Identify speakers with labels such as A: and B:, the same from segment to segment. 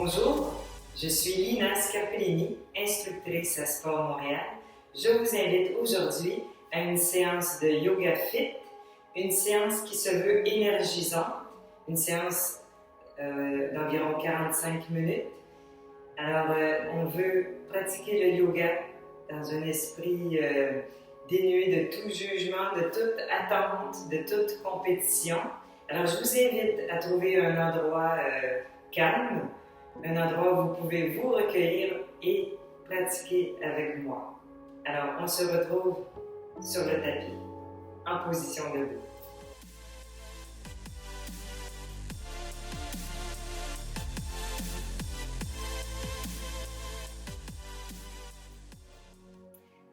A: Bonjour, je suis Lina Scarpellini, instructrice à Sport Montréal. Je vous invite aujourd'hui à une séance de Yoga Fit, une séance qui se veut énergisante, une séance d'environ 45 minutes. Alors, on veut pratiquer le yoga dans un esprit dénué de tout jugement, de toute attente, de toute compétition. Alors, je vous invite à trouver un endroit calme, un endroit où vous pouvez vous recueillir et pratiquer avec moi. Alors, on se retrouve sur le tapis, en position debout.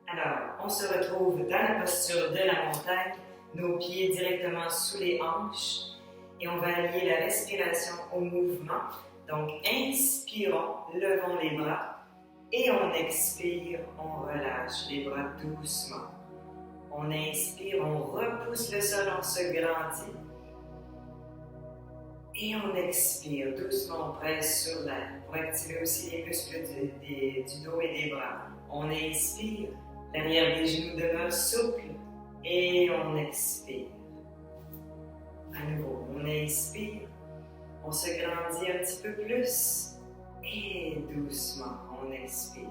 A: Alors, on se retrouve dans la posture de la montagne, nos pieds directement sous les hanches et on va allier la respiration au mouvement. Donc, inspirons, levons les bras et on expire, on relâche les bras doucement. On inspire, on repousse le sol, on se grandit et on expire doucement, on presse sur l'air pour activer aussi les muscles du dos et des bras. On inspire, l'arrière des genoux demeure souple et on expire. À nouveau, on inspire, on se grandit un petit peu plus et doucement, on expire.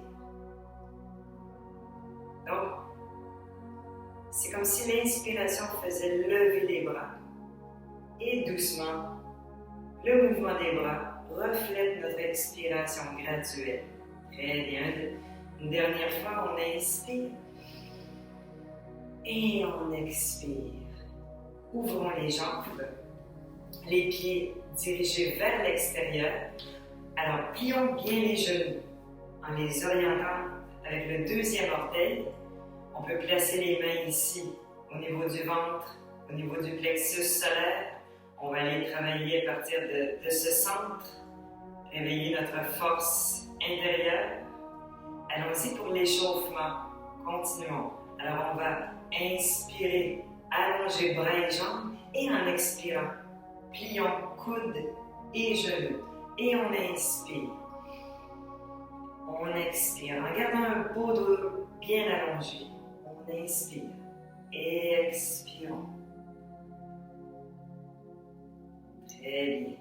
A: Donc, c'est comme si l'inspiration faisait lever les bras et doucement, le mouvement des bras reflète notre expiration graduelle. Très bien. Une dernière fois, on inspire et on expire. Ouvrons les jambes, les pieds dirigés vers l'extérieur. Alors, plions bien les genoux en les orientant avec le deuxième orteil. On peut placer les mains ici, au niveau du ventre, au niveau du plexus solaire. On va aller travailler à partir de ce centre, réveiller notre force intérieure. Allons-y pour l'échauffement. Continuons. Alors, on va inspirer, allonger bras et jambes et en expirant, plions coudes et genoux. Et on inspire. On expire en gardant un beau dos bien allongé. On inspire et expirons. Très bien.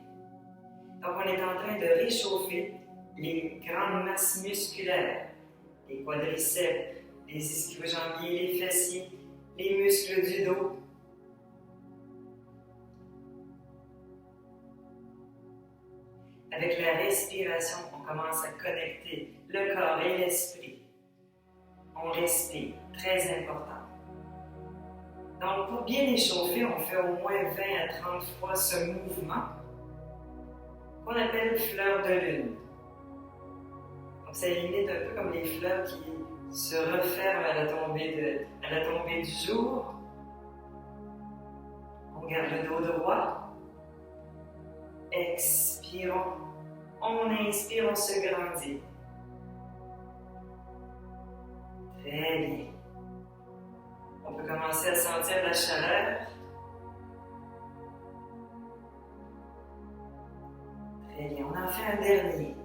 A: Donc, on est en train de réchauffer les grandes masses musculaires, les quadriceps, les ischio-jambiers, les fessiers, les muscles du dos. Avec la respiration, on commence à connecter le corps et l'esprit. On respire, très important. Donc, pour bien échauffer, on fait au moins 20 à 30 fois ce mouvement qu'on appelle fleur de lune. Donc, ça limite un peu comme les fleurs qui se referment à la tombée du jour. On garde le dos droit. Expirons. On inspire, on se grandit. Très bien. On peut commencer à sentir la chaleur. Très bien. On en fait un dernier.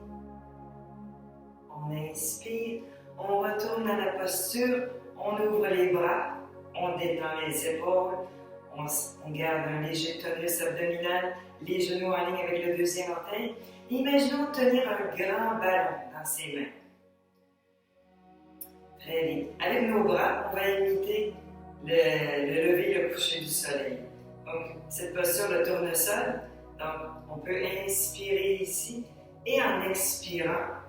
A: On inspire. On retourne à la posture. On ouvre les bras. On détend les épaules. On garde un léger tonus abdominal, les genoux en ligne avec le deuxième orteil. Imaginons tenir un grand ballon dans ses mains. Très bien. Avec nos bras, on va imiter le lever et le coucher du soleil. Donc, cette posture, le tournesol, donc on peut inspirer ici et en expirant,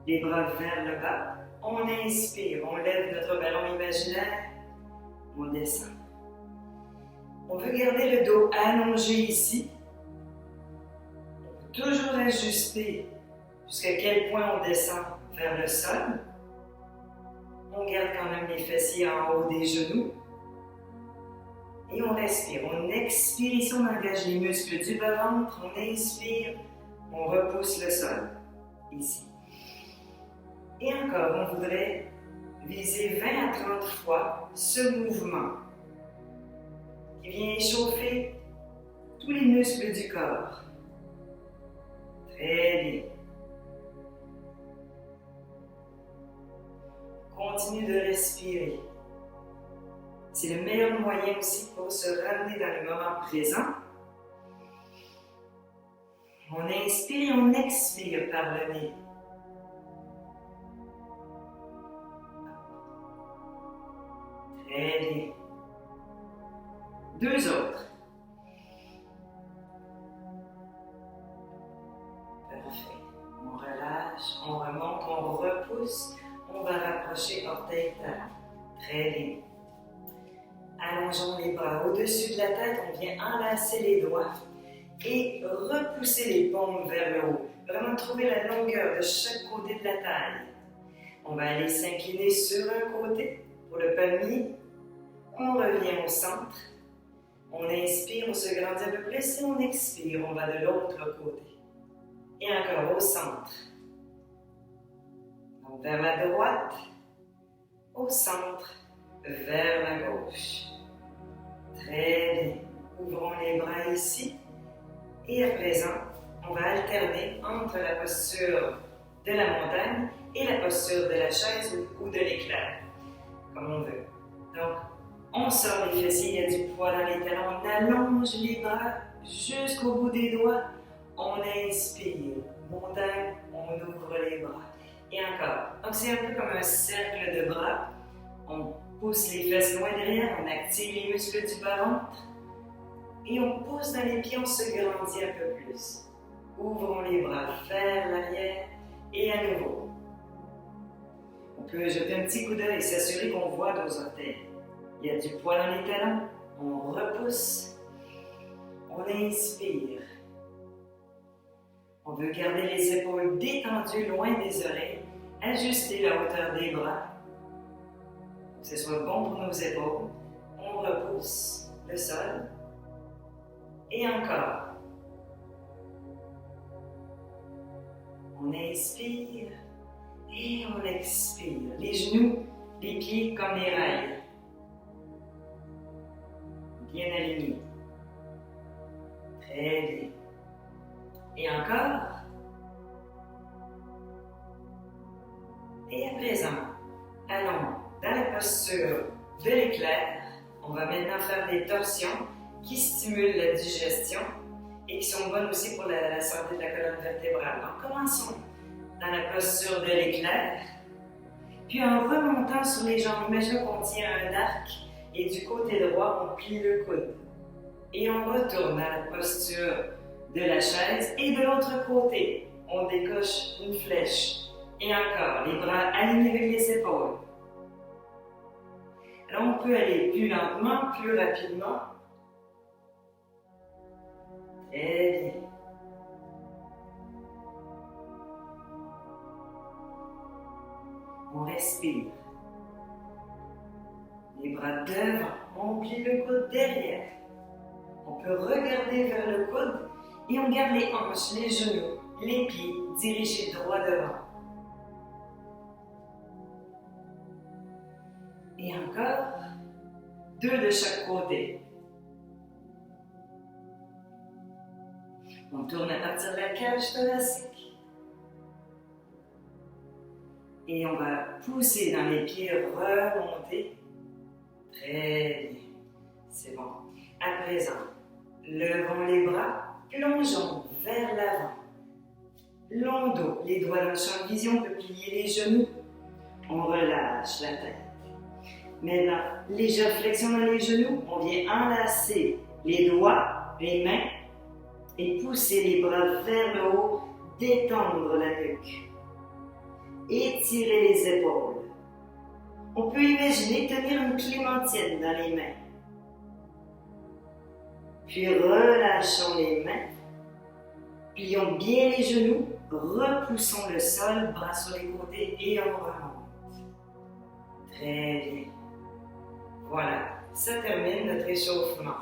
A: les bras vers le bas, on inspire, on lève notre ballon imaginaire, on descend. On veut garder le dos allongé ici. On peut toujours ajuster jusqu'à quel point on descend vers le sol. On garde quand même les fessiers en haut des genoux. Et on respire. On expire ici, on engage les muscles du bas-ventre. On inspire, on repousse le sol. Ici. Et encore, on voudrait viser 20 à 30 fois ce mouvement qui vient échauffer tous les muscles du corps. Très bien. continue de respirer. C'est le meilleur moyen aussi pour se ramener dans le moment présent. On inspire et on expire par le nez. Très bien. Deux autres. Parfait. On relâche, on remonte, on repousse. On va rapprocher orteil-talon. Très bien. Allongeons les bras au-dessus de la tête. On vient enlacer les doigts et repousser les paumes vers le haut. Vraiment trouver la longueur de chaque côté de la taille. On va aller s'incliner sur un côté pour le palmier. On revient au centre. On inspire, on se grandit un peu plus et on expire. On va de l'autre côté. Et encore au centre. Donc vers la droite, au centre, vers la gauche. Très bien. Ouvrons les bras ici. Et à présent, on va alterner entre la posture de la montagne et la posture de la chaise ou de l'éclair, comme on veut. Donc, on sort les fessiers, il y a du poids dans les talons, on allonge les bras jusqu'au bout des doigts, on inspire, montagne, on ouvre les bras. Et encore. Donc, c'est un peu comme un cercle de bras. On pousse les fesses loin derrière, on active les muscles du bas-ventre. Et on pousse dans les pieds, on se grandit un peu plus. Ouvrons les bras vers l'arrière et à nouveau. On peut jeter un petit coup d'œil et s'assurer qu'on voit nos orteils. Il y a du poids dans les talons. On repousse. On inspire. On veut garder les épaules détendues loin des oreilles. Ajuster la hauteur des bras. Que ce soit bon pour nos épaules. On repousse le sol. Et encore. On inspire et on expire. Les genoux, les pieds comme les rails. Bien alignés. Très bien. Et encore. Et à présent, allons dans la posture de l'éclair. On va maintenant faire des torsions qui stimulent la digestion et qui sont bonnes aussi pour la santé de la colonne vertébrale. Donc, commençons dans la posture de l'éclair. Puis, en remontant sur les jambes, imaginez qu'on tient un arc et du côté droit, on plie le coude. Et on retourne à la posture de la chaise et de l'autre côté, on décoche une flèche. Et encore, les bras alignés avec les épaules. Alors, on peut aller plus lentement, plus rapidement. Très bien. On respire. Les bras devant, on plie le coude derrière. On peut regarder vers le coude et on garde les hanches, les genoux, les pieds dirigés droit devant. Et encore, deux de chaque côté. On tourne à partir de la cage thoracique. Et on va pousser dans les pieds, remonter. Très bien. C'est bon. À présent, levons les bras, plongeons vers l'avant. Long dos, les doigts dans le champ de vision, on peut plier les genoux. On relâche la tête. Maintenant, légère flexion dans les genoux, on vient enlacer les doigts, les mains et pousser les bras vers le haut, détendre la nuque. Étirer les épaules. On peut imaginer tenir une clémentine dans les mains. Puis relâchons les mains. Plions bien les genoux, repoussons le sol, bras sur les côtés et on remonte. Très bien. Voilà, ça termine notre échauffement.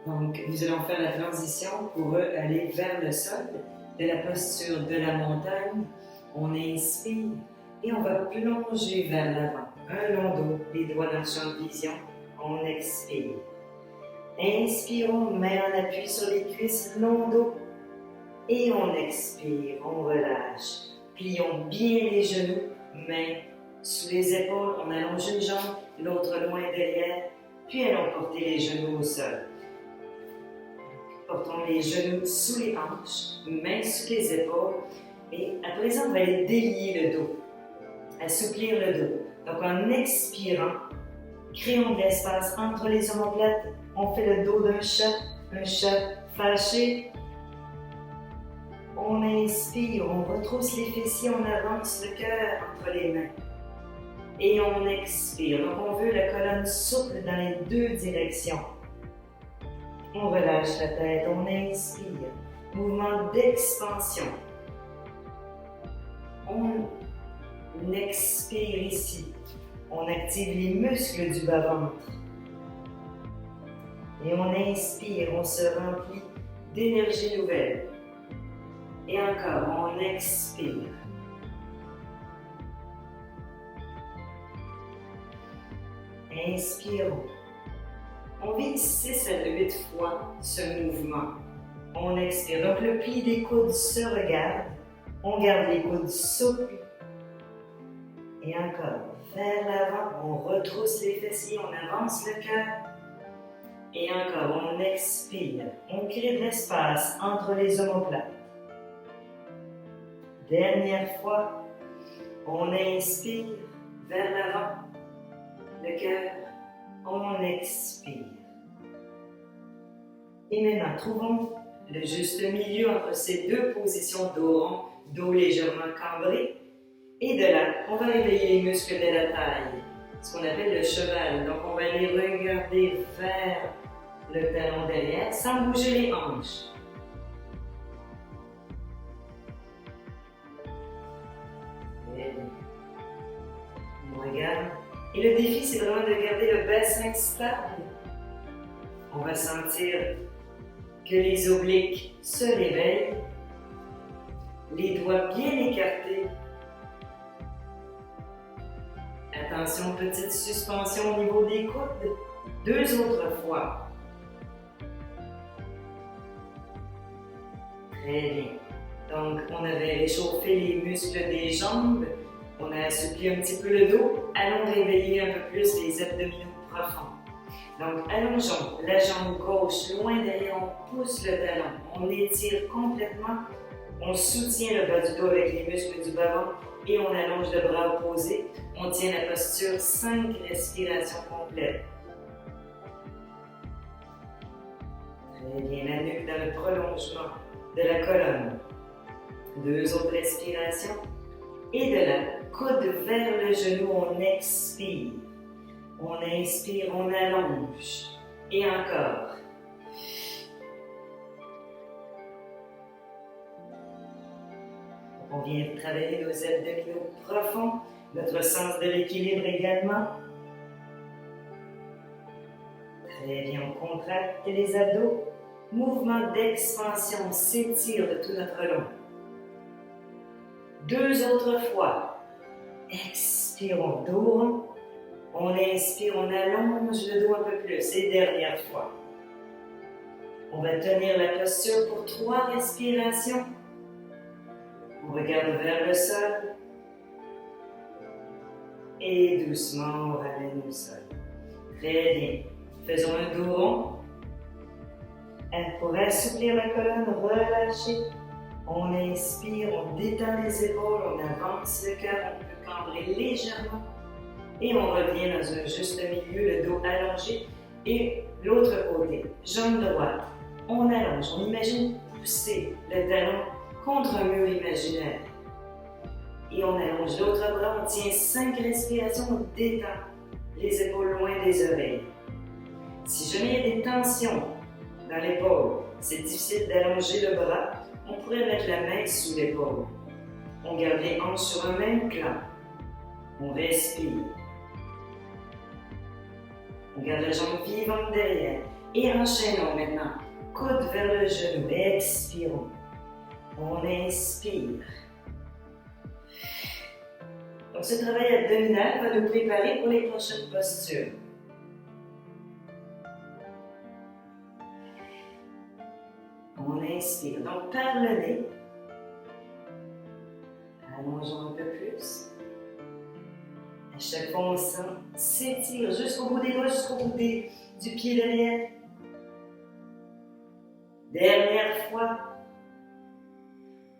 A: Donc, nous allons faire la transition pour aller vers le sol, de la posture de la montagne. On inspire et on va plonger vers l'avant. Un long dos, les doigts dans le champ de vision. on expire. Inspirons, main en appui sur les cuisses, long dos. Et on expire, on relâche. Plions bien les genoux, mains sous les épaules, on allonge une jambe, l'autre loin derrière, puis allons porter les genoux au sol. Portons les genoux sous les hanches, mains sous les épaules, et à présent on va aller délier le dos, assouplir le dos. Donc en expirant, créons de l'espace entre les omoplates, on fait le dos d'un chat fâché. On inspire, on retrousse les fessiers, on avance le cœur entre les mains. Et on expire. Donc on veut la colonne souple dans les deux directions. On relâche la tête, on inspire. Mouvement d'expansion. On expire ici. On active les muscles du bas-ventre. Et on inspire, on se remplit d'énergie nouvelle. Et encore, on expire. Inspirons. On vit 6 à 8 fois ce mouvement. On expire. Donc le pli des coudes se regarde. On garde les coudes souples. Et encore, vers l'avant, on retrousse les fessiers, on avance le cœur. Et encore, on expire. On crée de l'espace entre les omoplates. Dernière fois, on inspire vers l'avant, le cœur, on expire. Et maintenant, trouvons le juste milieu entre ces deux positions dos rond, dos légèrement cambré. Et de là, on va réveiller les muscles de la taille, ce qu'on appelle le cheval. Donc, on va aller regarder vers le talon derrière sans bouger les hanches. On regarde. Et le défi, c'est vraiment de garder le bassin stable. On va sentir que les obliques se réveillent, les doigts bien écartés. Attention, petite suspension au niveau des coudes. 2 autres fois. Très bien. Donc, on avait réchauffé les muscles des jambes. On a assoupli un petit peu le dos. Allons réveiller un peu plus les abdominaux profonds. Donc, allongeons la jambe gauche loin derrière, on pousse le talon, on étire complètement, on soutient le bas du dos avec les muscles du bas-ventre et on allonge le bras opposé. On tient la posture 5 respirations complètes. Très bien, la nuque dans le prolongement de la colonne. 2 autres respirations. Et de là, coude vers le genou, on expire. On inspire, on allonge. Et encore. On vient travailler nos abdominaux profonds, notre sens de l'équilibre également. Très bien, on contracte les abdos. Mouvement d'expansion, on s'étire de tout notre long. 2 autres fois. Expirons, dos rond. On inspire, on allonge le dos un peu plus. Et dernière fois. On va tenir la posture pour 3 respirations. On regarde vers le sol. Et doucement, on ramène au sol. Très bien. Faisons un dos rond. Pour assouplir la colonne, relâchez. On inspire, on détend les épaules, on avance le cœur, on peut cambrer légèrement. Et on revient dans un juste milieu, le dos allongé. Et l'autre côté, jambe droite. On allonge, on imagine pousser le talon contre un mur imaginaire. Et on allonge l'autre bras, on tient 5 respirations, on détend les épaules loin des oreilles. Si jamais il y a des tensions dans l'épaule, c'est difficile d'allonger le bras, on pourrait mettre la main sous l'épaule. On garde les hanches sur un même plan. On respire. On garde la jambe vivante derrière. Et enchaînons maintenant. Coude vers le genou. Expirons. On inspire. Donc, ce travail abdominal va nous préparer pour les prochaines postures. inspire. Donc, par le nez, allongeons un peu plus. À chaque fois, on s'étire jusqu'au bout des doigts, jusqu'au bout du pied derrière. Dernière fois.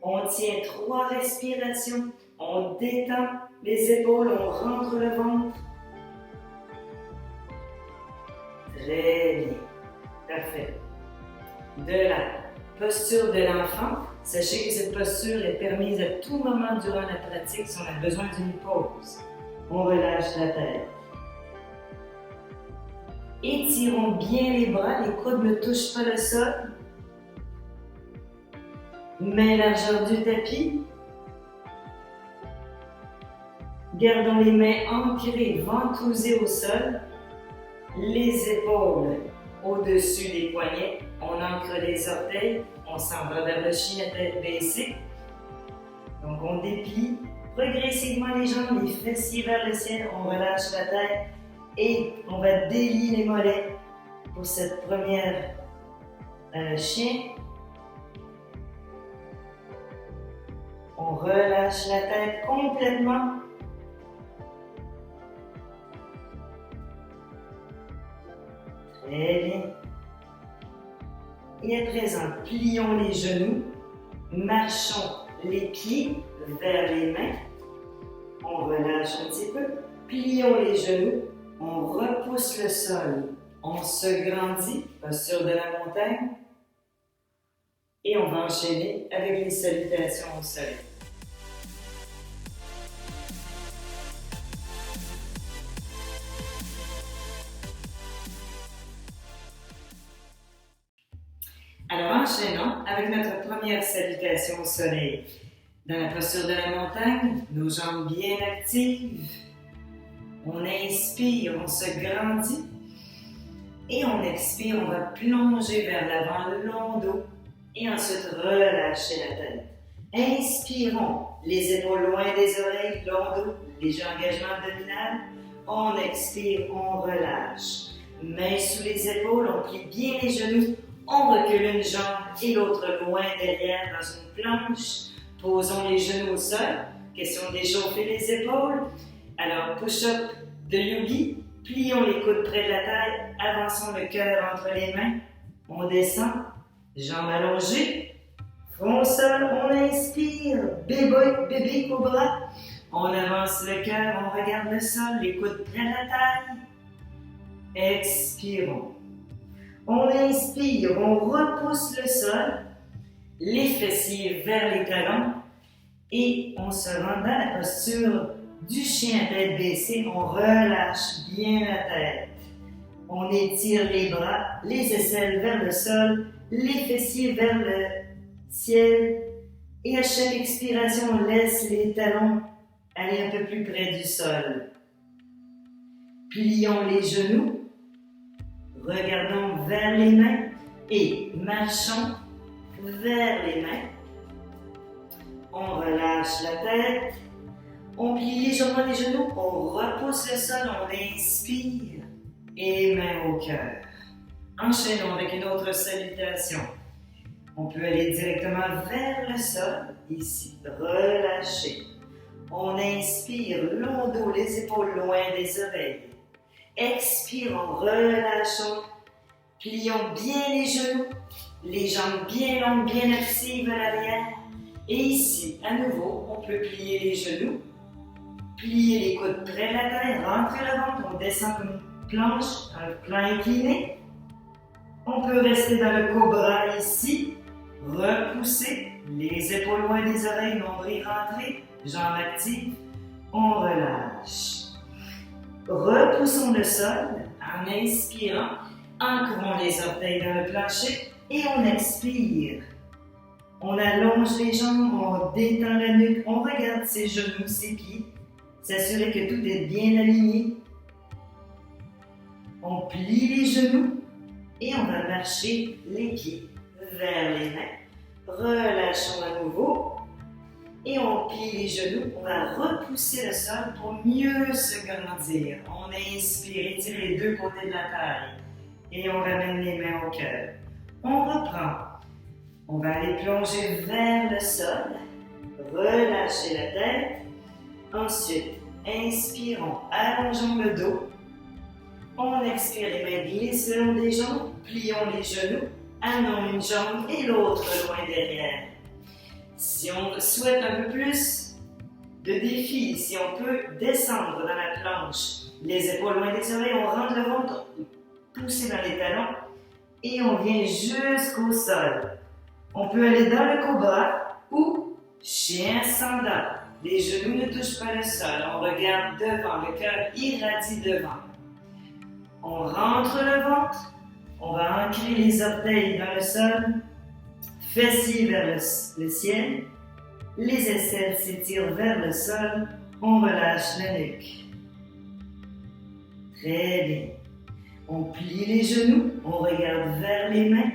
A: On tient 3 respirations. On détend les épaules, on rentre le ventre. Très bien. Parfait. De la posture de l'enfant, sachez que cette posture est permise à tout moment durant la pratique si on a besoin d'une pause. On relâche la tête. Étirons bien les bras, les coudes ne touchent pas le sol. Main largeur du tapis. Gardons les mains ancrées, ventousées au sol. Les épaules au-dessus des poignets. On ancre les orteils. On s'en va vers le chien à tête baissée. Donc on déplie progressivement les jambes, les fessiers vers le ciel. On relâche la tête et on va délier les mollets pour cette première chien. On relâche la tête complètement. Très bien. Et à présent, plions les genoux, marchons les pieds vers les mains. On relâche un petit peu. Plions les genoux, on repousse le sol. On se grandit, posture de la montagne. Et on va enchaîner avec les salutations au soleil. Alors enchaînons avec notre première salutation au soleil. Dans la posture de la montagne, nos jambes bien actives. On inspire, on se grandit. Et on expire, on va plonger vers l'avant le long dos. Et ensuite, relâcher la tête. Inspirons, les épaules loin des oreilles, long dos, léger engagement abdominal. On expire, on relâche. Mains sous les épaules, on plie bien les genoux. On recule une jambe et l'autre loin derrière dans une planche. Posons les genoux au sol. Question d'échauffer les épaules. Alors, push-up de yogi. Plions les coudes près de la taille. Avançons le cœur entre les mains. On descend. Jambes allongées, front au sol, on inspire, bébé cobra. On avance le cœur, on regarde le sol, les coudes près de la taille. Expirons. On inspire, on repousse le sol, les fessiers vers les talons et on se rend dans la posture du chien à tête baissée. On relâche bien la tête. On étire les bras, les aisselles vers le sol, les fessiers vers le ciel. Et à chaque expiration, on laisse les talons aller un peu plus près du sol. Plions les genoux. Regardons vers les mains et marchons vers les mains. On relâche la tête. On plie légèrement les genoux. On repousse le sol. On inspire. Et main au cœur. Enchaînons avec une autre salutation. On peut aller directement vers le sol, ici, relâcher. On inspire, long dos, les épaules loin des oreilles. Expirons, relâchons, plions bien les genoux, les jambes bien longues, bien actives à l'arrière. Et ici, à nouveau, on peut plier les genoux, plier les coudes près de la taille, rentrer le ventre, on descend comme une planche, un plan incliné. On peut rester dans le cobra ici, repousser, les épaules loin des oreilles, nombril rentré, jambes actives, on relâche. Repoussons le sol en inspirant, ancrons les orteils dans le plancher et on expire. On allonge les jambes, on détend la nuque, on regarde ses genoux, ses pieds, s'assurer que tout est bien aligné. On plie les genoux et on va marcher les pieds vers les mains. Relâchons à nouveau et on plie les genoux. On va repousser le sol pour mieux se grandir. On inspire, étire les deux côtés de la taille et on ramène les mains au cœur. On reprend. On va aller plonger vers le sol, relâcher la tête. Ensuite, inspirons, allongeons le dos. On expire, les mains glissent le long des jambes, plions les genoux, amenons une jambe et l'autre loin derrière. Si on souhaite un peu plus de défi, si on peut descendre dans la planche, les épaules loin des oreilles, on rentre le ventre, pousser dans les talons et on vient jusqu'au sol. On peut aller dans le cobra ou chien sans dents. Les genoux ne touchent pas le sol, on regarde devant, le cœur irradie devant. On rentre le ventre, on va ancrer les orteils dans le sol, fessiers vers le ciel, les aisselles s'étirent vers le sol, on relâche la nuque. Très bien. On plie les genoux, on regarde vers les mains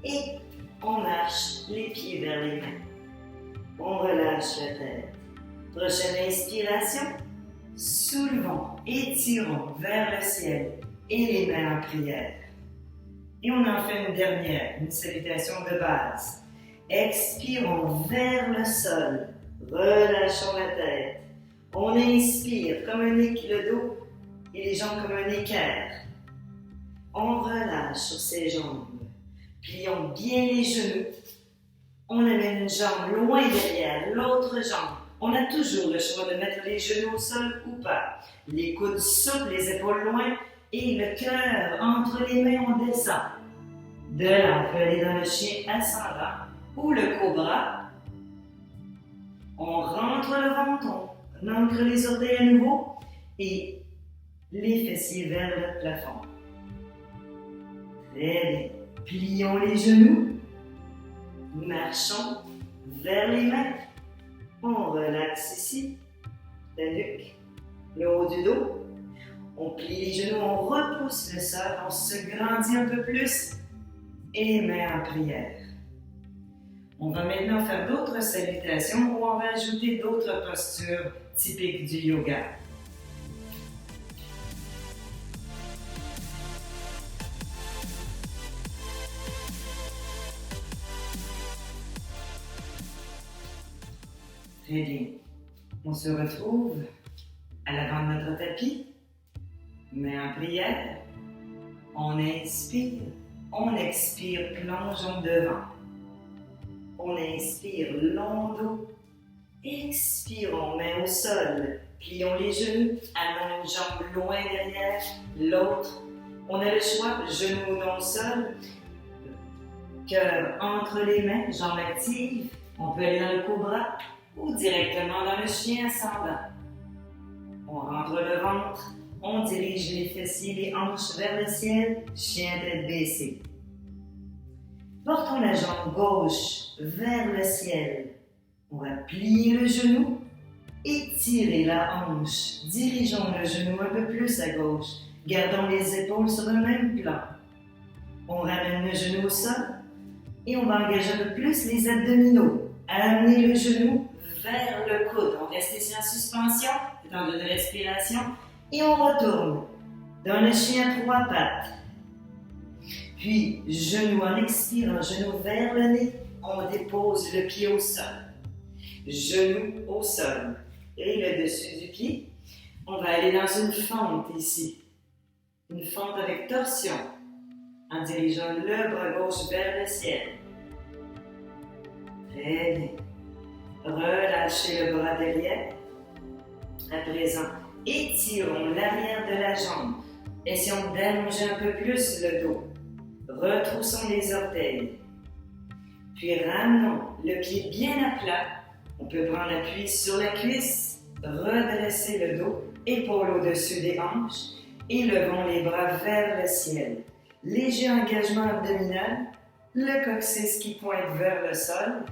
A: et on marche les pieds vers les mains. On relâche la tête. Prochaine inspiration, soulevons, étirons vers le ciel et les mains en prière. Et on en fait une dernière, une salutation de base. Expirons vers le sol, relâchons la tête. On inspire comme le dos et les jambes comme un équerre. On relâche sur ses jambes. Plions bien les genoux. On amène une jambe loin derrière, l'autre jambe. On a toujours le choix de mettre les genoux au sol ou pas. Les coudes souples, les épaules loin et le cœur entre les mains, on descend. De là, on peut aller dans le chien ascendant ou le cobra. On rentre le ventre, on ancre les orteils à nouveau et les fessiers vers le plafond. Très bien. Plions les genoux. Marchons vers les mains. On relaxe ici, la nuque, le haut du dos. On plie les genoux, on repousse le sol, on se grandit un peu plus et mains en prière. On va maintenant faire d'autres salutations où on va ajouter d'autres postures typiques du yoga. Très bien. On se retrouve à l'avant de notre tapis, mains en prière. On inspire, on expire, plongeons devant. On inspire, long dos. Expirons, mains au sol. Plions les genoux, amenons une jambe loin derrière, l'autre. On a le choix, genoux non au sol, cœur entre les mains, jambes actives. On peut aller dans le cobra ou directement dans le chien ascendant. On rentre le ventre, on dirige les fessiers, les hanches vers le ciel, chien tête baissée. Portons la jambe gauche vers le ciel. On va plier le genou, étirer la hanche. Dirigeons le genou un peu plus à gauche. Gardons les épaules sur le même plan. On ramène le genou au sol et on va engager un peu plus les abdominaux. Amener le genou vers le coude. On reste ici en suspension, temps de respiration, et on retourne dans le chien à trois pattes. Puis, genou en expirant, genou vers le nez, on dépose le pied au sol. Genou au sol. Et le dessus du pied, on va aller dans une fente ici. Une fente avec torsion, en dirigeant le bras gauche vers le ciel. Très bien. Relâchez le bras derrière. À présent, étirons l'arrière de la jambe. Essayons d'allonger un peu plus le dos. Retroussons les orteils. Puis ramenons le pied bien à plat. On peut prendre appui sur la cuisse, redresser le dos, épaules au-dessus des hanches et levons les bras vers le ciel. Léger engagement abdominal, le coccyx qui pointe vers le sol.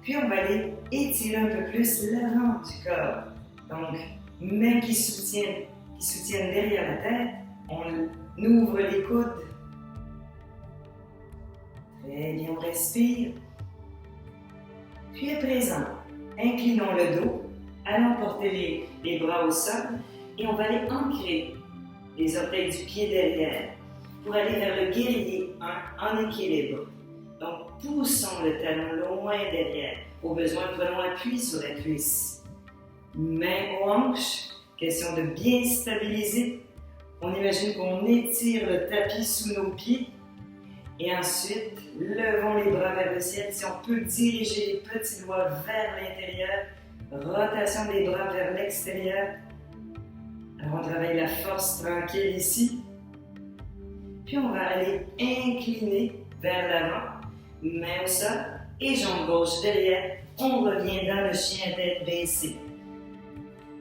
A: Puis on va aller étirer un peu plus l'avant du corps. Donc, mains qui soutiennent derrière la tête, on ouvre les coudes. Très bien, on respire. Puis à présent, inclinons le dos, allons porter les bras au sol et on va aller ancrer les orteils du pied derrière pour aller vers le guerrier 1 en équilibre. Donc, poussons le talon loin derrière. Au besoin, prenons appui sur la cuisse. Main aux hanches. Question de bien stabiliser. On imagine qu'on étire le tapis sous nos pieds. Et ensuite, levons les bras vers le ciel. Si on peut diriger les petits doigts vers l'intérieur, rotation des bras vers l'extérieur. Alors, on travaille la force tranquille ici. Puis, on va aller incliner vers l'avant, main au sol et jambe gauche derrière. On revient dans le chien tête baissée.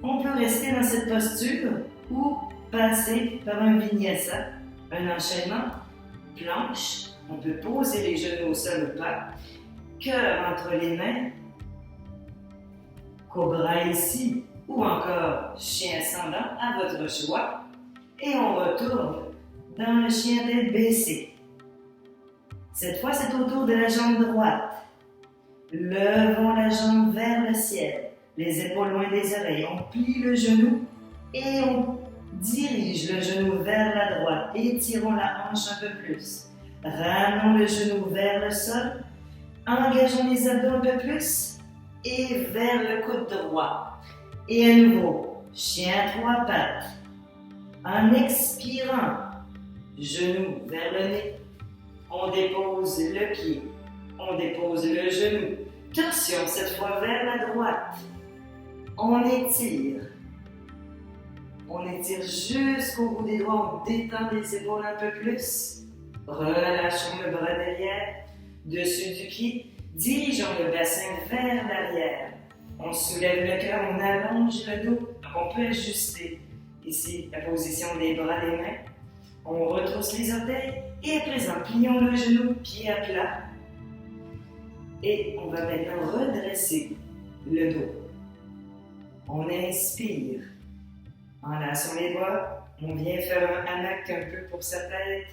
A: On peut rester dans cette posture ou passer par un vinyasa, un enchaînement, planche. On peut poser les genoux au sol ou pas. Cœur entre les mains. Cobra ici ou encore chien ascendant à votre choix. Et on retourne dans le chien tête baissé. Cette fois, c'est au tour de la jambe droite. Levons la jambe vers le ciel. Les épaules loin des oreilles. On plie le genou et on dirige le genou vers la droite. Étirons la hanche un peu plus. Ramenons le genou vers le sol. Engageons les abdos un peu plus et vers le coude droit. Et à nouveau, chien à trois pattes. En expirant, genou vers le nez. On dépose le pied. On dépose le genou. Torsion cette fois vers la droite. On étire. On étire jusqu'au bout des doigts. On détend les épaules un peu plus. Relâchons le bras derrière, dessus du pied. Dirigeons le bassin vers l'arrière. On soulève le cœur, on allonge le dos. Donc on peut ajuster ici la position des bras, des mains. On retrousse les orteils et à présent, plions le genou, pied à plat. Et on va maintenant redresser le dos. On inspire. Enlaçons les bras. On vient faire un hamac un peu pour sa tête.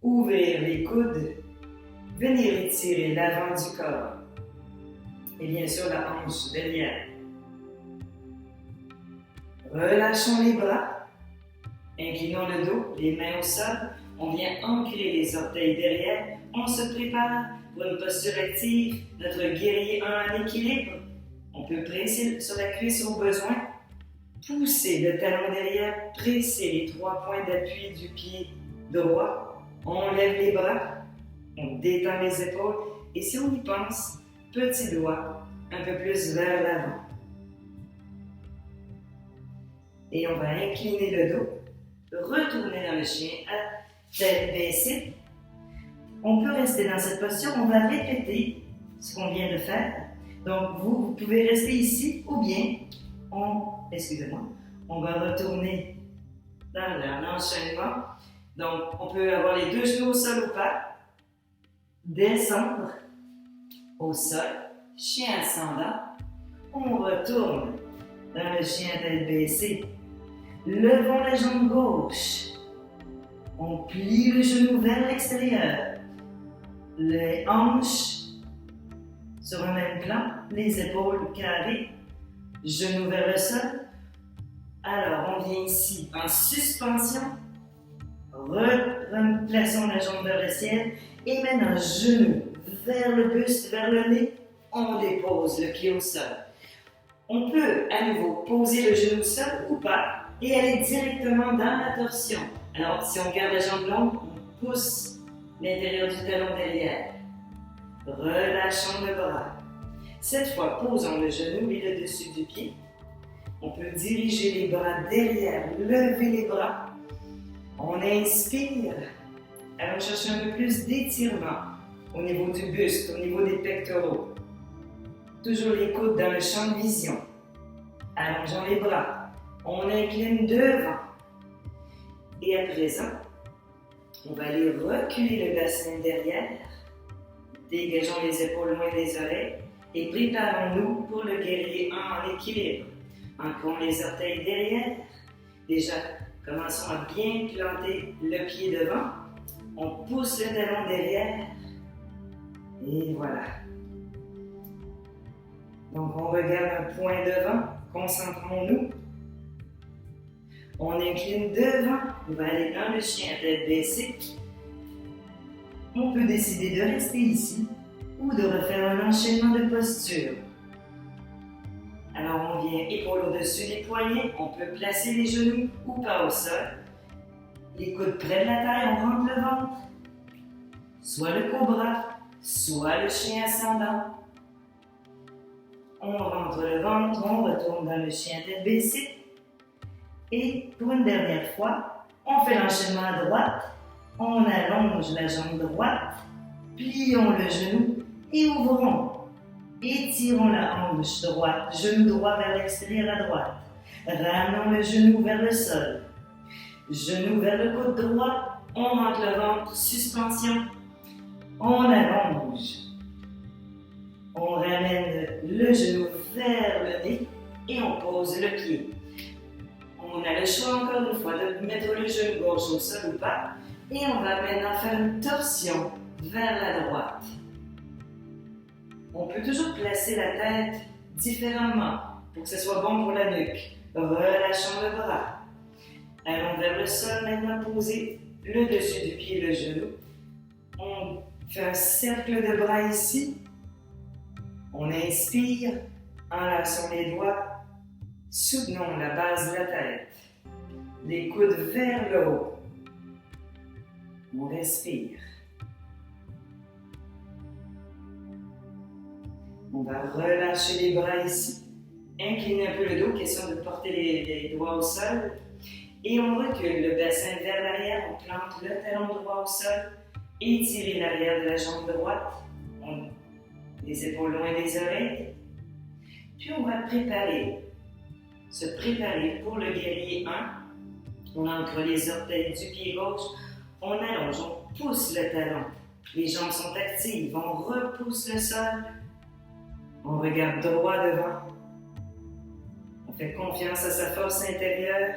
A: Ouvrir les coudes. Venir étirer l'avant du corps. Et bien sûr la hanche derrière. Relâchons les bras. Inclinons le dos, les mains au sol. On vient ancrer les orteils derrière. On se prépare pour une posture active. Notre guerrier en équilibre. On peut presser sur la cuisse au besoin. Pousser le talon derrière. Presser les trois points d'appui du pied droit. On lève les bras. On détend les épaules. Et si on y pense, petit doigt un peu plus vers l'avant. Et on va incliner le dos. Retourner dans le chien à tête baissée. On peut rester dans cette posture. On va répéter ce qu'on vient de faire. Donc, vous pouvez rester ici ou bien, on va retourner dans l'enchaînement. Donc, on peut avoir les deux genoux au sol ou pas. Descendre au sol, chien ascendant. On retourne dans le chien tête baissée. Levons la jambe gauche. On plie le genou vers l'extérieur. Les hanches sur un même plan, les épaules carrées, genoux vers le sol. Alors, on vient ici en suspension. Replaçons la jambe vers le ciel. Et maintenant, genou vers le buste, vers le nez. On dépose le pied au sol. On peut à nouveau poser le genou au sol ou pas et aller directement dans la torsion. Alors, si on garde la jambe longue, on pousse l'intérieur du talon derrière. Relâchons le bras. Cette fois, posons le genou et le dessus du pied. On peut diriger les bras derrière, lever les bras. On inspire. Allons chercher un peu plus d'étirement au niveau du buste, au niveau des pectoraux. Toujours les coudes dans le champ de vision. Allongeons les bras. On incline devant. Et à présent, on va aller reculer le bassin derrière. Dégageons les épaules loin des oreilles et préparons-nous pour le guerrier en équilibre. Ancrons les orteils derrière. Déjà, commençons à bien planter le pied devant. On pousse le talon derrière. Et voilà. Donc, on regarde un point devant. Concentrons-nous. On incline devant. On va aller dans le chien tête baissée. On peut décider de rester ici ou de refaire un enchaînement de postures. Alors on vient épaule au-dessus des poignets, on peut placer les genoux ou pas au sol. Les coudes près de la taille, on rentre le ventre. Soit le cobra, soit le chien ascendant. On rentre le ventre, on retourne dans le chien tête baissée. Et pour une dernière fois, on fait l'enchaînement à droite. On allonge la jambe droite, plions le genou et ouvrons. Étirons la hanche droite, genou droit vers l'extérieur à droite. Ramenons le genou vers le sol. Genou vers le côté droit, on rentre le ventre, suspension. On allonge. On ramène le genou vers le nez et on pose le pied. On a le choix encore une fois de mettre le genou gauche au sol ou pas. Et on va maintenant faire une torsion vers la droite. On peut toujours placer la tête différemment pour que ce soit bon pour la nuque. Relâchons le bras. Allons vers le sol maintenant, poser le dessus du pied et le genou. On fait un cercle de bras ici. On inspire, enlaçons les doigts, soutenons la base de la tête. Les coudes vers le haut. On respire. On va relâcher les bras ici. Incliner un peu le dos, question de porter les doigts au sol. Et on recule le bassin vers l'arrière, on plante le talon droit au sol. Étirez l'arrière de la jambe droite. Les épaules loin des oreilles. Puis on va se préparer pour le guerrier 1. On entre les orteils du pied gauche. On allonge, on pousse le talon. Les jambes sont actives, on repousse le sol. On regarde droit devant. On fait confiance à sa force intérieure.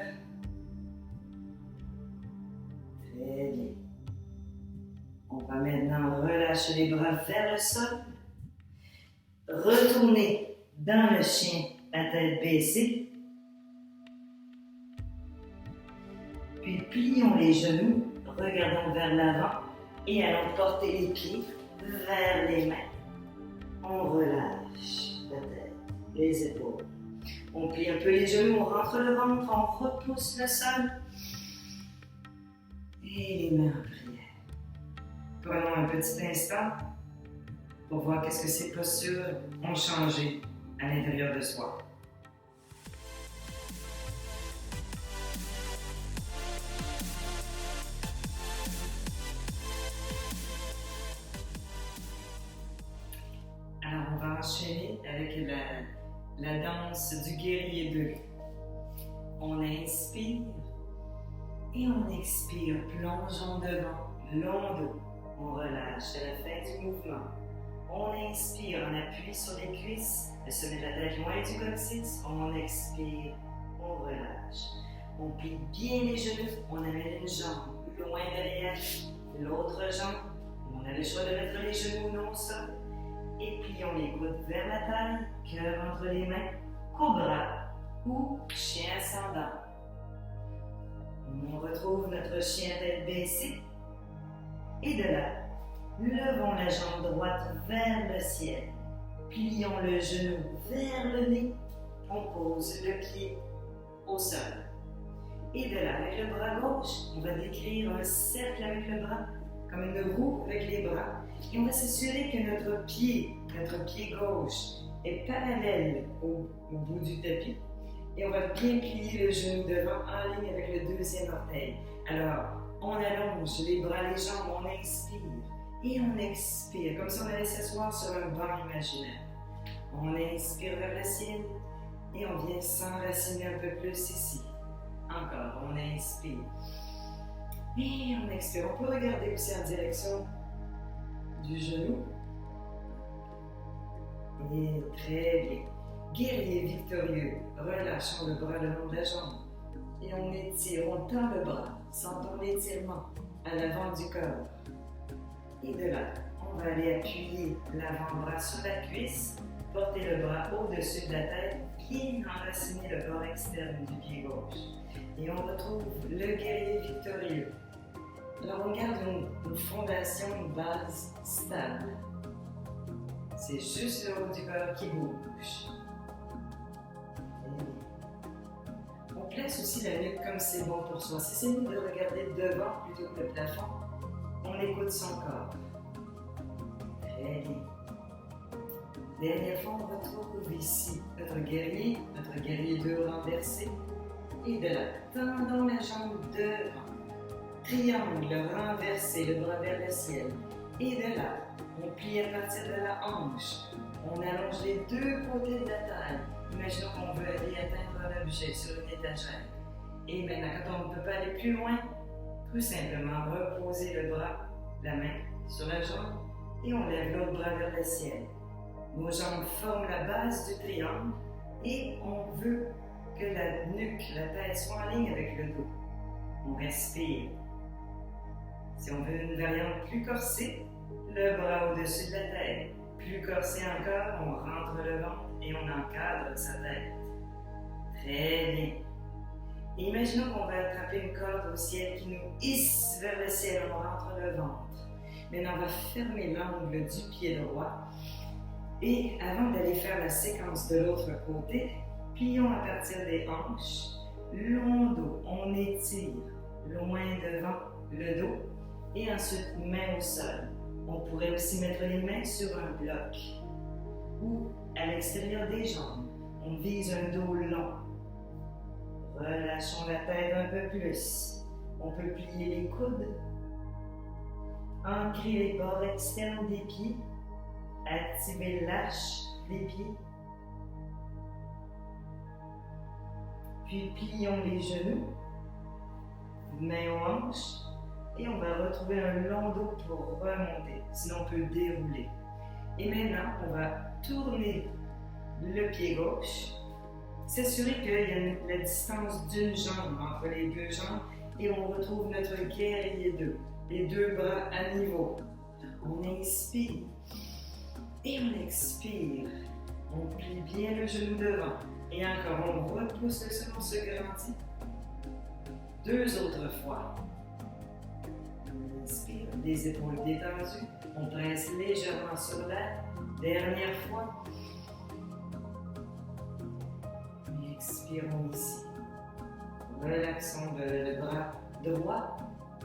A: Très bien. On va maintenant relâcher les bras vers le sol. Retourner dans le chien à tête baissée. Puis plions les genoux. Regardons vers l'avant et allons porter les pieds vers les mains. On relâche la tête, les épaules. On plie un peu les genoux, on rentre le ventre, on repousse le sol. Et les mains en prière. Prenons un petit instant pour voir qu'est-ce que ces postures ont changé à l'intérieur de soi. Alors, on va enchaîner avec la danse du guerrier 2. On inspire et on expire, plongeons devant, long dos. On relâche à la fin du mouvement. On inspire, on appuie sur les cuisses, le sommet de la tête loin du coccyx. On expire, on relâche. On plie bien les genoux, on amène une jambe loin derrière l'autre jambe. On a le choix de mettre les genoux non au sol. Et plions les coudes vers la taille, cœur entre les mains, cobra ou chien ascendant. On retrouve notre chien tête baissée. Et de là, levons la jambe droite vers le ciel. Plions le genou vers le nez. On pose le pied au sol. Et de là, avec le bras gauche, on va décrire un cercle avec le bras, comme une roue avec les bras. Et on va s'assurer que notre pied gauche est parallèle au bout du tapis. Et on va bien plier le genou devant en ligne avec le deuxième orteil. Alors, on allonge les bras, les jambes, on inspire et on expire, comme si on allait s'asseoir sur un banc imaginaire. On inspire vers le ciel et on vient s'enraciner un peu plus ici. Encore, on inspire. Et on expire. On peut regarder aussi en direction du genou. Et très bien. Guerrier victorieux. Relâchons le bras le long de la jambe. Et on étire, on tend le bras. Sentons l'étirement à l'avant du corps. Et de là, on va aller appuyer l'avant-bras sur la cuisse. Porter le bras au-dessus de la tête. Bien enraciner le bord externe du pied gauche. Et on retrouve le guerrier victorieux. Alors on garde une fondation, une base stable. C'est juste le haut du corps qui bouge. On place aussi la nuque comme c'est bon pour soi. Si c'est mieux de regarder devant plutôt que le plafond, on écoute son corps. Très bien. Dernière fois, on retrouve ici notre guerrier 2 renversé. Et de là, tendons la jambe devant. Triangle renversé, le bras vers le ciel. Et de là, on plie à partir de la hanche. On allonge les 2 côtés de la taille. Imaginons qu'on veut aller atteindre un objet sur une étagère. Et maintenant, quand on ne peut pas aller plus loin, tout simplement reposer le bras, la main sur la jambe et on lève l'autre bras vers le ciel. Nos jambes forment la base du triangle et on veut que la nuque, la tête soit en ligne avec le dos. On respire. Si on veut une variante plus corsée, le bras au-dessus de la tête. Plus corsé encore, on rentre le ventre et on encadre sa tête. Très bien. Et imaginons qu'on va attraper une corde au ciel qui nous hisse vers le ciel, on rentre le ventre. Maintenant, on va fermer l'angle du pied droit. Et avant d'aller faire la séquence de l'autre côté, plions à partir des hanches, long dos, on étire, loin devant le dos, et ensuite main au sol. On pourrait aussi mettre les mains sur un bloc ou à l'extérieur des jambes. On vise un dos long. Relâchons la tête un peu plus. On peut plier les coudes, ancrer les bords externes des pieds, activer l'arche des pieds. Puis plions les genoux, mains aux hanches, et on va retrouver un long dos pour remonter. Sinon, on peut dérouler. Et maintenant, on va tourner le pied gauche, s'assurer qu'il y a la distance d'une jambe entre les 2 jambes, et on retrouve notre guerrier 2, les 2 bras à niveau. On inspire et on expire. On plie bien le genou devant. Et encore, on repousse le sol, on se grandit. 2 autres fois. On inspire, les épaules détendues. On presse légèrement sur l'air. Dernière fois. Et expirons ici. Relaxons le bras droit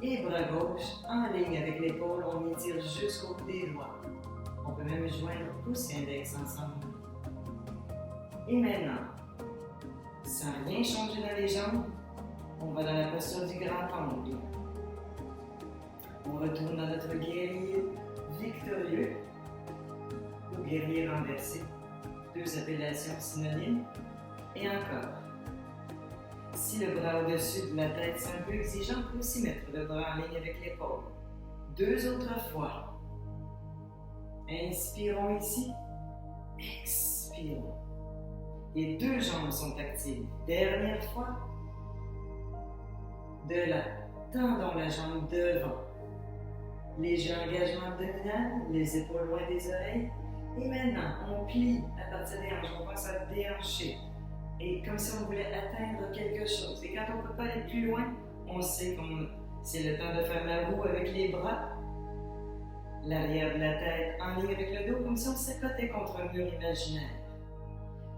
A: et bras gauche en ligne avec l'épaule. On étire jusqu'au bout des doigts. On peut même joindre pouce et index ensemble. Et maintenant, sans rien changer dans les jambes, on va dans la posture du grand angle. On retourne dans notre guerrier victorieux ou guerrier renversé. 2 appellations synonymes. Et encore. Si le bras au-dessus de la tête c'est un peu exigeant, on peut aussi mettre le bras en ligne avec l'épaule. 2 autres fois. Inspirons ici. Expirons. Les 2 jambes sont actives. Dernière fois. De là, tendons la jambe devant. Léger engagement abdominal, les épaules loin des oreilles. Et maintenant, on plie à partir des hanches. On pense à déhancher. Et comme si on voulait atteindre quelque chose. Et quand on ne peut pas aller plus loin, on sait que c'est le temps de faire la roue avec les bras. L'arrière de la tête en ligne avec le dos, comme si on s'accotait contre un mur imaginaire.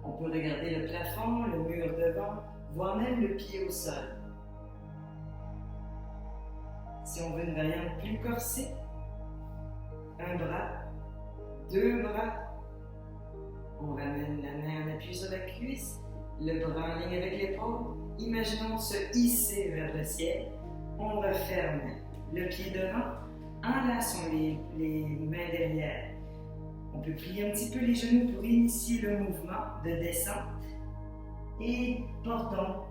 A: On peut regarder le plafond, le mur devant, voire même le pied au sol. Si on veut une variante plus corsée, un bras, 2 bras, on ramène la main en appui sur la cuisse, le bras en ligne avec l'épaule. Imaginons se hisser vers le ciel. On referme le pied devant, enlaçons les mains derrière. On peut plier un petit peu les genoux pour initier le mouvement de descente. Et portons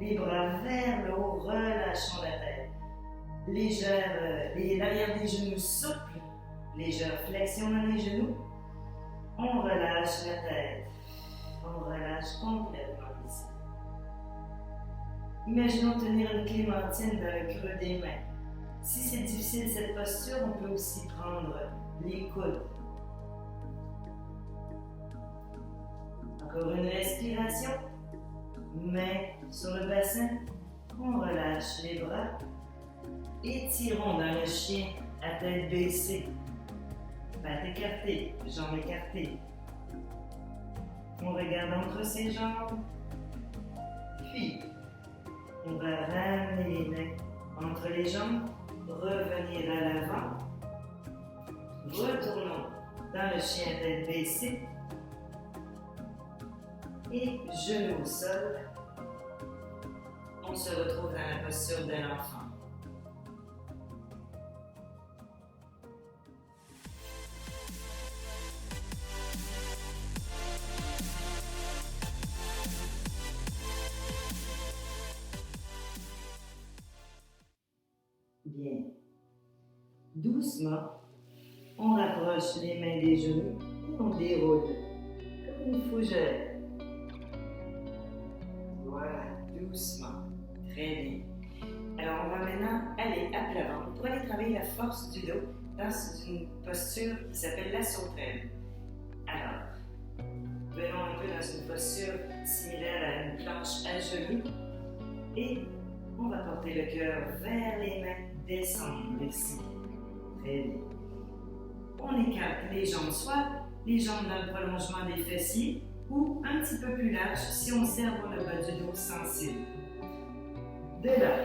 A: les bras vers le haut, relâchons la tête. L'arrière des genoux souple, légère flexion dans les genoux. On relâche la tête. On relâche complètement ici. Imaginons tenir une clémentine dans le creux des mains. Si c'est difficile cette posture, on peut aussi prendre les coudes. Encore une respiration. Main sur le bassin. On relâche les bras. Étirons dans le chien à tête baissée. Pattes écartées, jambes écartées. On regarde entre ses jambes. Puis, on va ramener les mains entre les jambes, revenir à l'avant. Retournons dans le chien à tête baissée. Et genoux au sol. On se retrouve dans la posture de l'enfant. Bien. Doucement, on rapproche les mains des genoux et on déroule comme une fougère. Voilà, doucement. Très bien. Alors, on va maintenant aller à plat ventre pour aller travailler la force du dos dans une posture qui s'appelle la sauterelle. Alors, venons un peu dans une posture similaire à une planche à genoux et on va porter le cœur vers les mains, descendre ici. Très bien. On écarte les jambes, soit les jambes dans le prolongement des fessiers ou un petit peu plus large si on serre le bas du dos sensible. De là,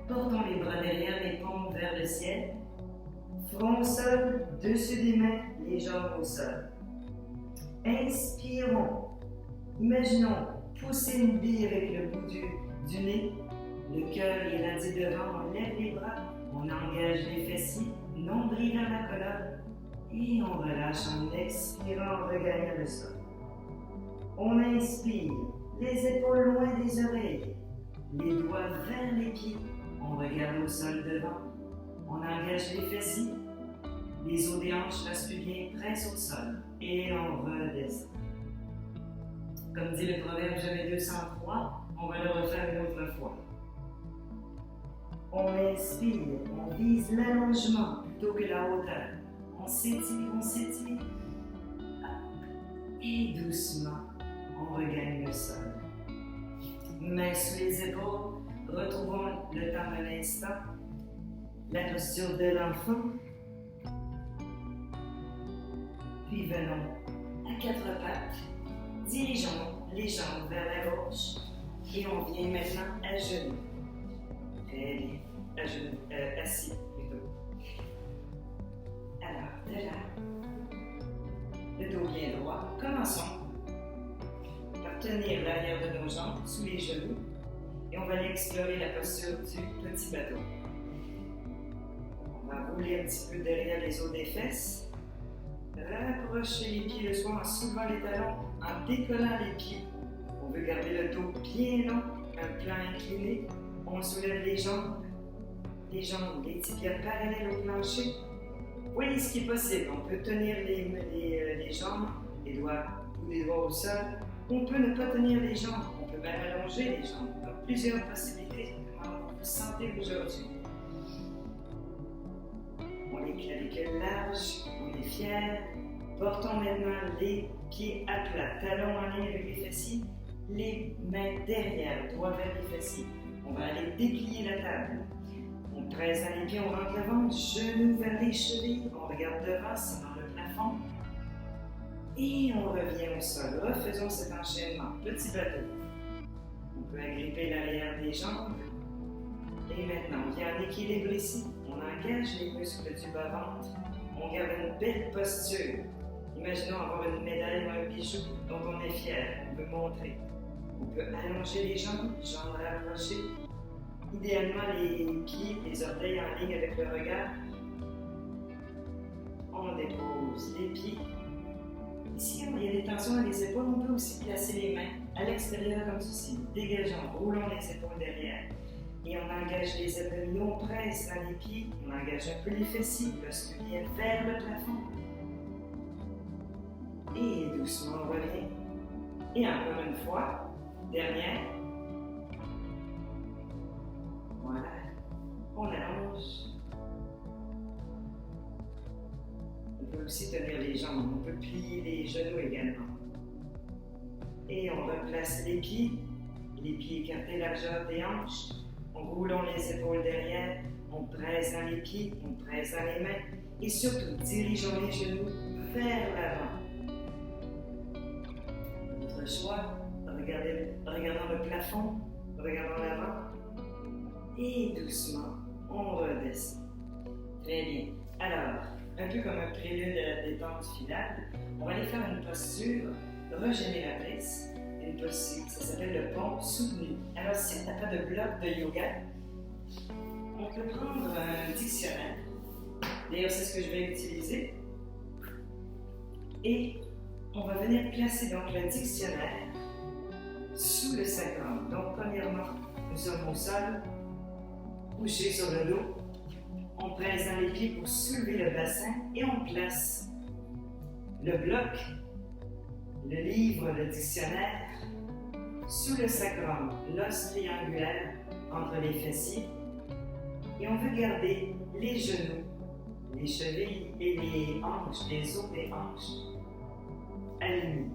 A: portons les bras derrière les paumes vers le ciel. Front au sol, dessus des mains, les jambes au sol. Inspirons. Imaginons pousser une bille avec le bout du nez. Le cœur est lundi devant, on lève les bras, on engage les fessiers, nombril dans la colonne et on relâche en expirant en regagnant le sol. On inspire, les épaules loin des oreilles, les doigts vers les pieds, on regarde au sol devant, on engage les fessiers, les os des hanches restent plus bien pressent au sol et on redescend. Comme dit le proverbe Jamais 203, on va le refaire une autre fois. On inspire, on vise l'allongement plutôt que la hauteur. On s'étire. Et doucement, on regagne le sol. Mains sous les épaules, retrouvons le temps d'un instant. La posture de l'enfant. Puis venons à quatre pattes. Dirigeons les jambes vers la gauche. Et on vient maintenant à genoux. Très bien. À genoux, assis plutôt. Alors, de là, le dos bien droit. Commençons par tenir l'arrière de nos jambes sous les genoux et on va aller explorer la posture du petit bateau. On va rouler un petit peu derrière les os des fesses. Rapprocher les pieds le soir en soulevant les talons, en décollant les pieds. On veut garder le dos bien long, un plan incliné. On soulève les jambes, les tibias parallèles au plancher. Voyez ce qui est possible. On peut tenir les jambes, les doigts ou les doigts au sol. On peut ne pas tenir les jambes. On peut même allonger les jambes. Il y a plusieurs possibilités. Comment vous vous sentez aujourd'hui? On est clavicule large, on est fiers. Portons maintenant les pieds à plat, talons en ligne avec les fessiers, les mains derrière, doigts vers les fessiers. On va aller déplier la table. On presse dans les pieds, on rentre le ventre, genoux vers les chevilles, on regarde devant, sinon le plafond. Et on revient au sol. Refaisons cet enchaînement. Petit bateau. On peut agripper l'arrière des jambes. Et maintenant, on vient en équilibre ici. On engage les muscles du bas-ventre. On garde une belle posture. Imaginons avoir une médaille ou un bijou dont on est fier, on veut montrer. On peut allonger les jambes rapprochées. Idéalement, les pieds, les orteils en ligne avec le regard. On dépose les pieds. Ici, il y a des tensions dans les épaules, on peut aussi placer les mains à l'extérieur comme ceci. Dégageons, roulons les épaules derrière. Et on engage les abdominaux, on presse dans les pieds, on engage un peu les fessiers, le bien vers le plafond. Et doucement, on revient. Et encore une fois, dernière. Voilà. On allonge. On peut aussi tenir les jambes, on peut plier les genoux également. Et on replace les pieds écartés largeur des hanches. On roulons les épaules derrière, on presse dans les pieds, on presse dans les mains et surtout dirigeons les genoux vers l'avant. Notre choix, regardons le plafond, regardons l'avant et doucement, on redescend. Très bien. Alors, un peu comme un prélude à la détente finale, on va aller faire une posture régénératrice. Une posture, ça s'appelle le pont soutenu. Alors, si on n'a pas de bloc de yoga, on peut prendre un dictionnaire. D'ailleurs, c'est ce que je vais utiliser. Et on va venir placer donc le dictionnaire sous le sacrum. Donc, premièrement, nous sommes au sol, couchés sur le dos. On presse dans les pieds pour soulever le bassin et on place le bloc, le livre, le dictionnaire sous le sacrum, l'os triangulaire entre les fessiers. Et on veut garder les genoux, les chevilles et les hanches, les os des hanches alignés.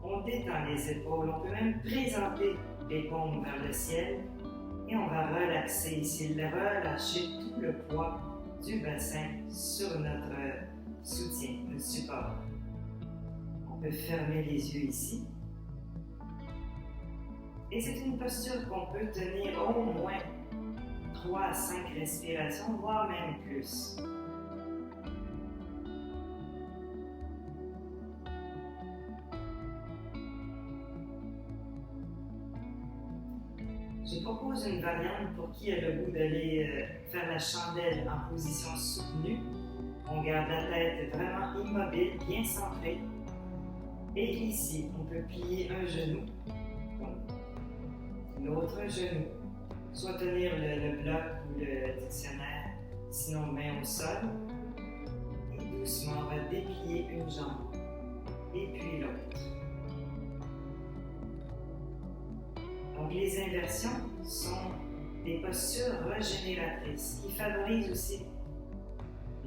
A: On détend les épaules, on peut même présenter les paumes vers le ciel et on va relaxer ici, relâcher tout le poids du bassin sur notre soutien, notre support. On peut fermer les yeux ici. Et c'est une posture qu'on peut tenir au moins 3 à 5 respirations, voire même plus. Je propose une variante pour qui a le goût d'aller faire la chandelle en position soutenue. On garde la tête vraiment immobile, bien centrée. Et ici, on peut plier un genou, l'autre genou, soit tenir le bloc ou le dictionnaire, sinon main au sol. Et doucement, on va déplier une jambe et puis l'autre. Donc, les inversions sont des postures régénératrices qui favorisent aussi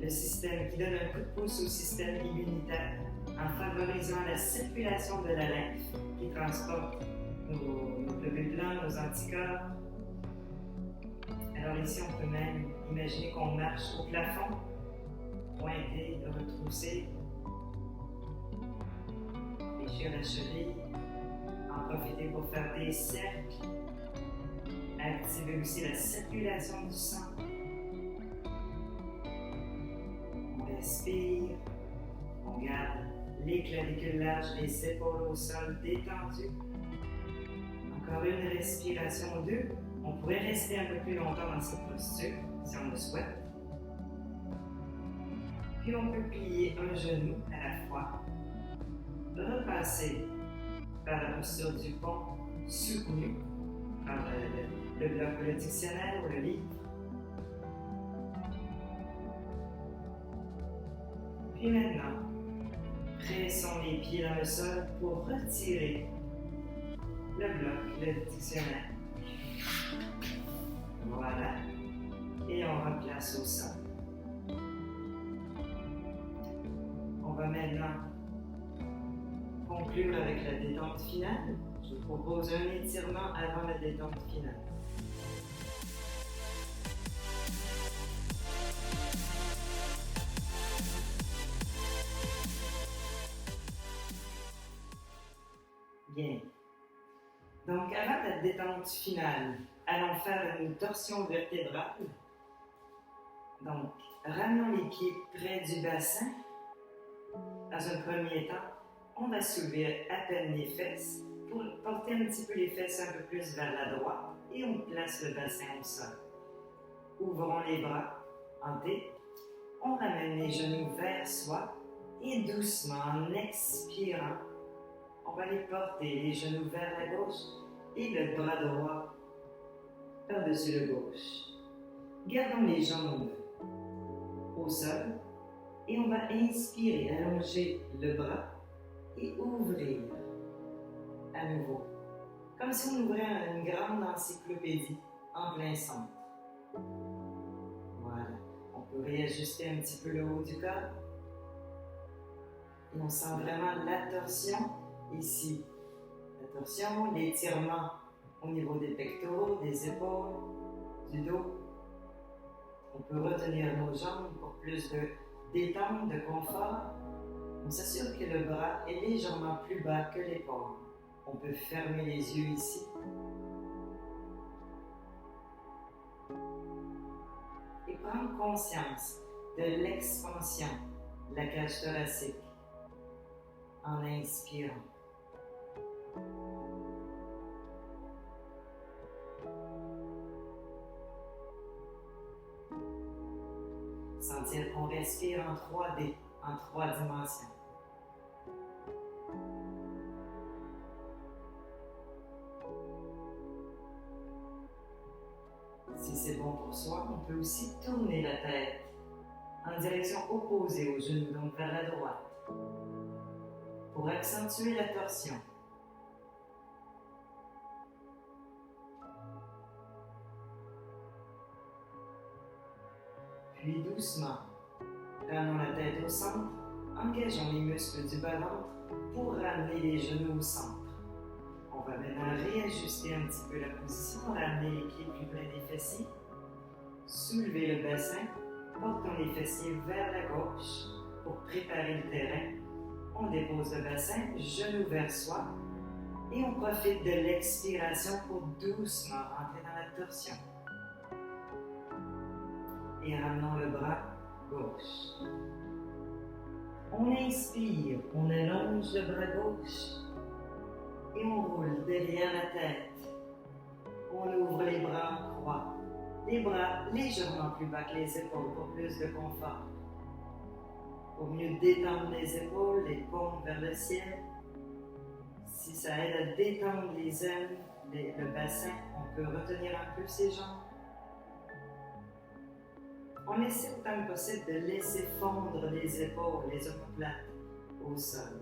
A: le système, qui donnent un coup de pouce au système immunitaire en favorisant la circulation de la lymphe qui transporte nos globules blancs, nos anticorps. Alors ici, on peut même imaginer qu'on marche au plafond, pointé, retroussé, fléchir la cheville. En profiter pour faire des cercles, activer aussi la circulation du sang. On respire, on garde les clavicules larges, les épaules au sol détendues. Encore une respiration, 2. On pourrait rester un peu plus longtemps dans cette posture, si on le souhaite. Puis on peut plier un genou à la fois, repasser par la posture du pont soutenu par le bloc ou le dictionnaire ou le livre. Puis maintenant, pressons les pieds dans le sol pour retirer le bloc, le dictionnaire. Voilà. Et on replace au sol. On va maintenant conclure avec la détente finale. Je vous propose un étirement avant la détente finale. Bien. Donc, avant la détente finale, allons faire une torsion vertébrale. Donc, ramenons les pieds près du bassin. Dans un premier temps, on va soulever à peine les fesses pour porter un petit peu les fesses un peu plus vers la droite et on place le bassin au sol. Ouvrons les bras en T. On ramène les genoux vers soi et doucement, en expirant, on va les porter les genoux vers la gauche et le bras droit par-dessus le gauche. Gardons les jambes au sol et on va inspirer, allonger le bras et ouvrir à nouveau. Comme si on ouvrait une grande encyclopédie en plein centre. Voilà. On peut réajuster un petit peu le haut du corps. Et on sent vraiment la torsion ici. La torsion, l'étirement au niveau des pectoraux, des épaules, du dos. On peut retenir nos jambes pour plus de détente, de confort. On s'assure que le bras est légèrement plus bas que l'épaule. On peut fermer les yeux ici. Et prendre conscience de l'expansion de la cage thoracique en inspirant. Sentir qu'on respire en 3D, en 3 dimensions. Si c'est bon pour soi, on peut aussi tourner la tête en direction opposée au genou, donc vers la droite, pour accentuer la torsion. Puis doucement, ramenons la tête au centre, engageons les muscles du bas-ventre pour ramener les genoux au centre. On va maintenant réajuster un petit peu la position, ramener les pieds plus près des fessiers, soulever le bassin, portons les fessiers vers la gauche pour préparer le terrain. On dépose le bassin, genou vers soi et on profite de l'expiration pour doucement rentrer dans la torsion. Et ramenons le bras gauche. On inspire, on allonge le bras gauche et on roule derrière la tête. On ouvre les bras en croix, les bras légèrement plus bas que les épaules pour plus de confort. Pour mieux détendre les épaules, les paumes vers le ciel. Si ça aide à détendre les ailes, le bassin, on peut retenir un peu ses jambes. On essaie autant que possible de laisser fondre les épaules, les omoplates au sol.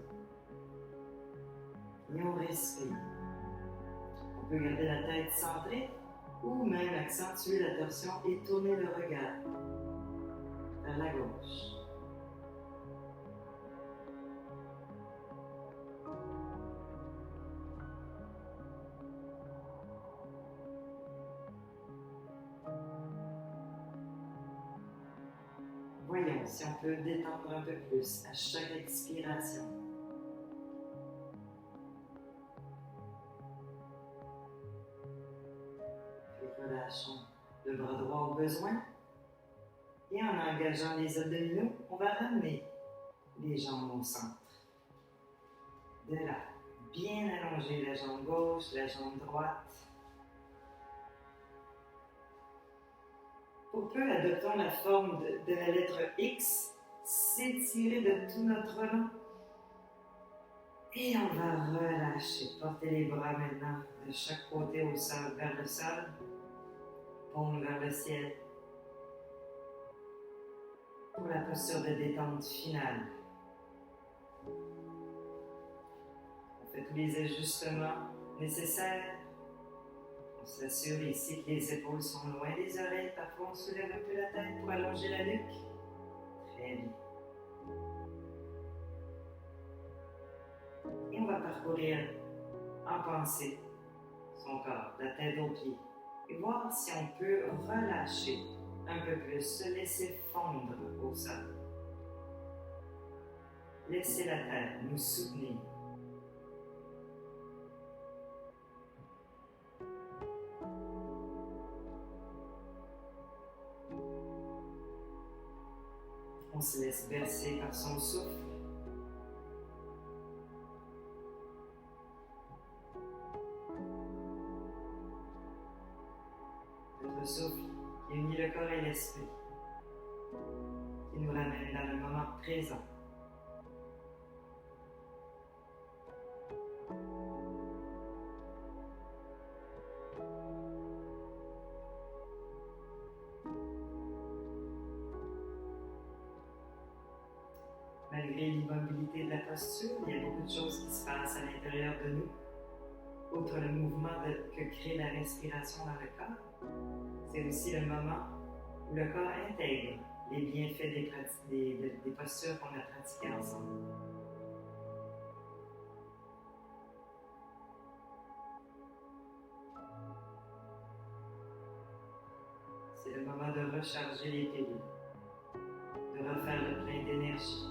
A: Et on respire. On peut garder la tête centrée ou même accentuer la torsion et tourner le regard vers la gauche. Voyons si on peut détendre un peu plus à chaque expiration. Puis relâchons le bras droit au besoin. Et en engageant les abdominaux, on va ramener les jambes au centre. De là, bien allonger la jambe gauche, la jambe droite. Pour peu, adoptons la forme de la lettre X, s'étirer de tout notre long. Et on va relâcher. Portez les bras maintenant de chaque côté au sol, vers le sol, paume vers le ciel. Pour la posture de détente finale. On fait tous les ajustements nécessaires. On s'assure ici que les épaules sont loin des oreilles. Parfois, on soulève un peu la tête pour allonger la nuque. Très bien. Et on va parcourir en pensée son corps, la tête aux pieds. Et voir si on peut relâcher un peu plus, se laisser fondre au sol. Laissez la terre nous soutenir. On se laisse bercer par son souffle. Notre souffle qui unit le corps et l'esprit, qui nous ramène dans le moment présent. Malgré l'immobilité de la posture, il y a beaucoup de choses qui se passent à l'intérieur de nous. Outre le mouvement que crée la respiration dans le corps, c'est aussi le moment où le corps intègre les bienfaits des postures qu'on a pratiquées ensemble. C'est le moment de recharger les pilules, de refaire le plein d'énergie,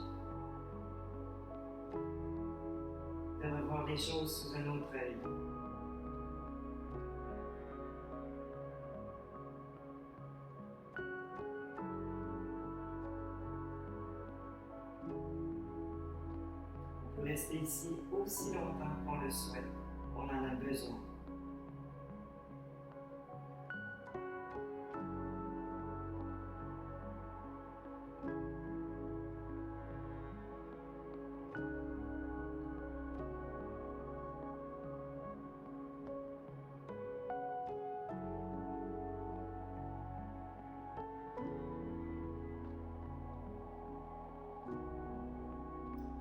A: de revoir les choses sous un autre œil. On peut rester ici aussi longtemps qu'on le souhaite, qu'on en a besoin.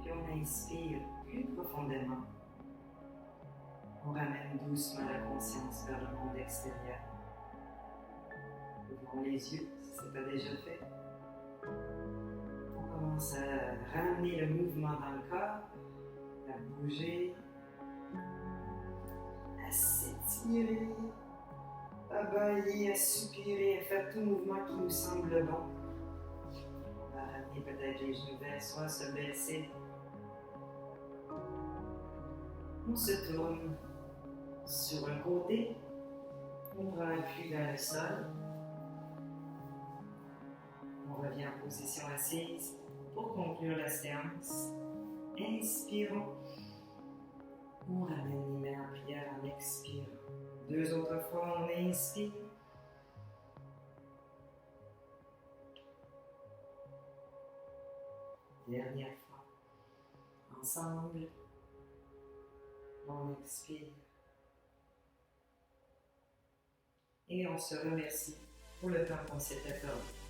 A: Puis on inspire plus profondément. On ramène doucement la conscience vers le monde extérieur. Ouvrons les yeux si ce n'est pas déjà fait. On commence à ramener le mouvement dans le corps, à bouger, à s'étirer, à bailler, à soupirer, à faire tout mouvement qui nous semble bon. On va ramener peut-être les genoux vers soi, se baisser. On se tourne sur un côté, on prend appui vers le sol, on revient en position assise pour conclure la séance. Inspirons, on ramène les mains en prière en expirant. 2 autres fois, on inspire. Dernière fois, ensemble. On expire et on se remercie pour le temps qu'on s'est accordé.